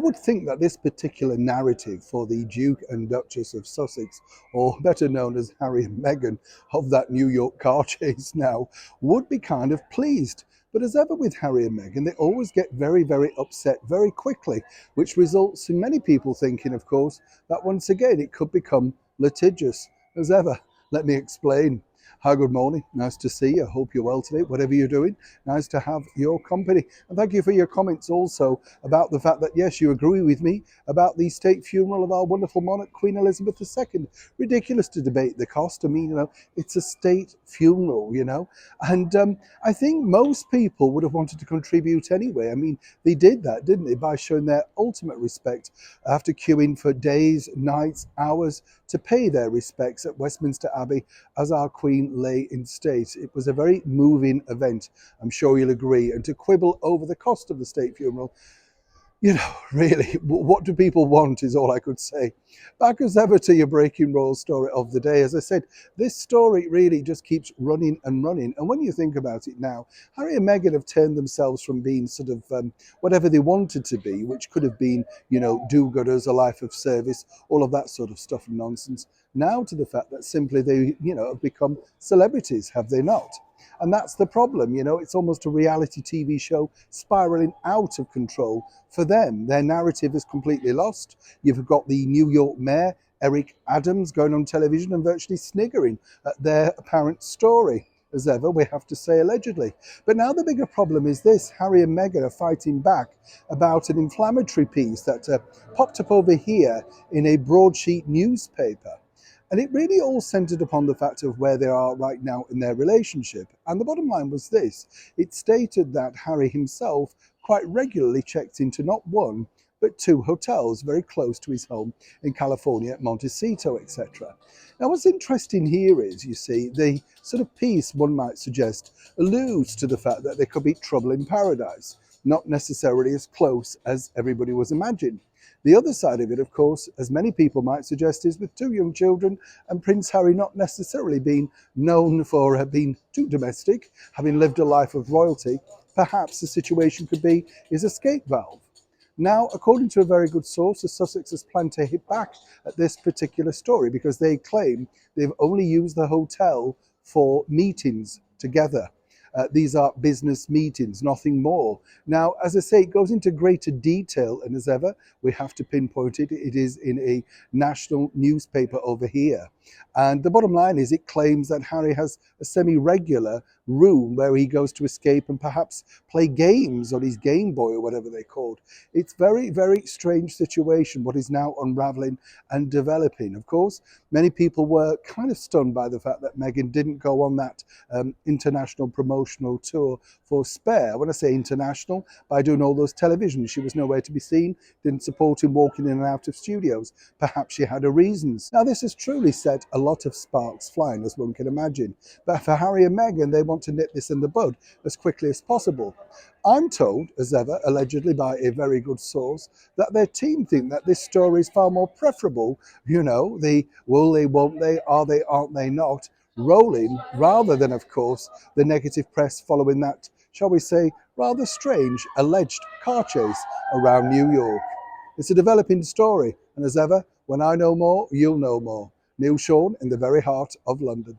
would think that this particular narrative for the Duke and Duchess of Sussex, or better known as Harry and Meghan, of that New York car chase now, would be kind of pleased. But as ever with Harry and Meghan, they always get very, very upset very quickly, which results in many people thinking, of course, that once again it could become litigious. As ever, let me explain. Hi, good morning. Nice to see you. Hope you're well today, whatever you're doing. Nice to have your company. And thank you for your comments also about the fact that, yes, you agree with me about the state funeral of our wonderful monarch, Queen Elizabeth II. Ridiculous to debate the cost. I mean, it's a state funeral, And I think most people would have wanted to contribute anyway. I mean, they did that, didn't they, by showing their ultimate respect after queuing for days, nights, hours to pay their respects at Westminster Abbey as our Queen lay in state. It was a very moving event, I'm sure you'll agree. And to quibble over the cost of the state funeral, really, what do people want is all I could say. Back as ever to your breaking royal story of the day. As I said, this story really just keeps running and running. And when you think about it now, Harry and Meghan have turned themselves from being sort of whatever they wanted to be, which could have been, do-gooders, a life of service, all of that sort of stuff and nonsense, now to the fact that simply they, have become celebrities, have they not? And that's the problem, it's almost a reality TV show spiraling out of control for them. Their narrative is completely lost. You've got the New York mayor, Eric Adams, going on television and virtually sniggering at their apparent story. As ever, we have to say allegedly. But now the bigger problem is this. Harry and Meghan are fighting back about an inflammatory piece that popped up over here in a broadsheet newspaper. And it really all centered upon the fact of where they are right now in their relationship. And the bottom line was this. It stated that Harry himself quite regularly checked into not one, but two hotels very close to his home in California at Montecito, etc. Now, what's interesting here is, you see, the sort of piece, one might suggest, alludes to the fact that there could be trouble in paradise, not necessarily as close as everybody was imagined. The other side of it, of course, as many people might suggest, is with two young children and Prince Harry not necessarily being known for being too domestic, having lived a life of royalty, perhaps the situation could be his escape valve. Now, according to a very good source, the Sussexes plan to hit back at this particular story because they claim they've only used the hotel for meetings together. These are business meetings, nothing more. Now, as I say, it goes into greater detail, and as ever, we have to pinpoint it. It is in a national newspaper over here. And the bottom line is it claims that Harry has a semi-regular room where he goes to escape and perhaps play games on his Game Boy or whatever they're called. It's very, very strange situation, what is now unraveling and developing. Of course, many people were kind of stunned by the fact that Meghan didn't go on that international promotional tour for Spare. When I say international, by doing all those televisions, she was nowhere to be seen, didn't support him walking in and out of studios. Perhaps she had her reasons. Now, this has truly set a lot of sparks flying, as one can imagine. But for Harry and Meghan, they want to nip this in the bud as quickly as possible. I'm told, as ever, allegedly by a very good source, that their team think that this story is far more preferable, the will they, won't they, are they, aren't they not, rolling, rather than, of course, the negative press following that, shall we say, rather strange alleged car chase around New York. It's a developing story, and as ever, when I know more, you'll know more. Neil Sean in the very heart of London.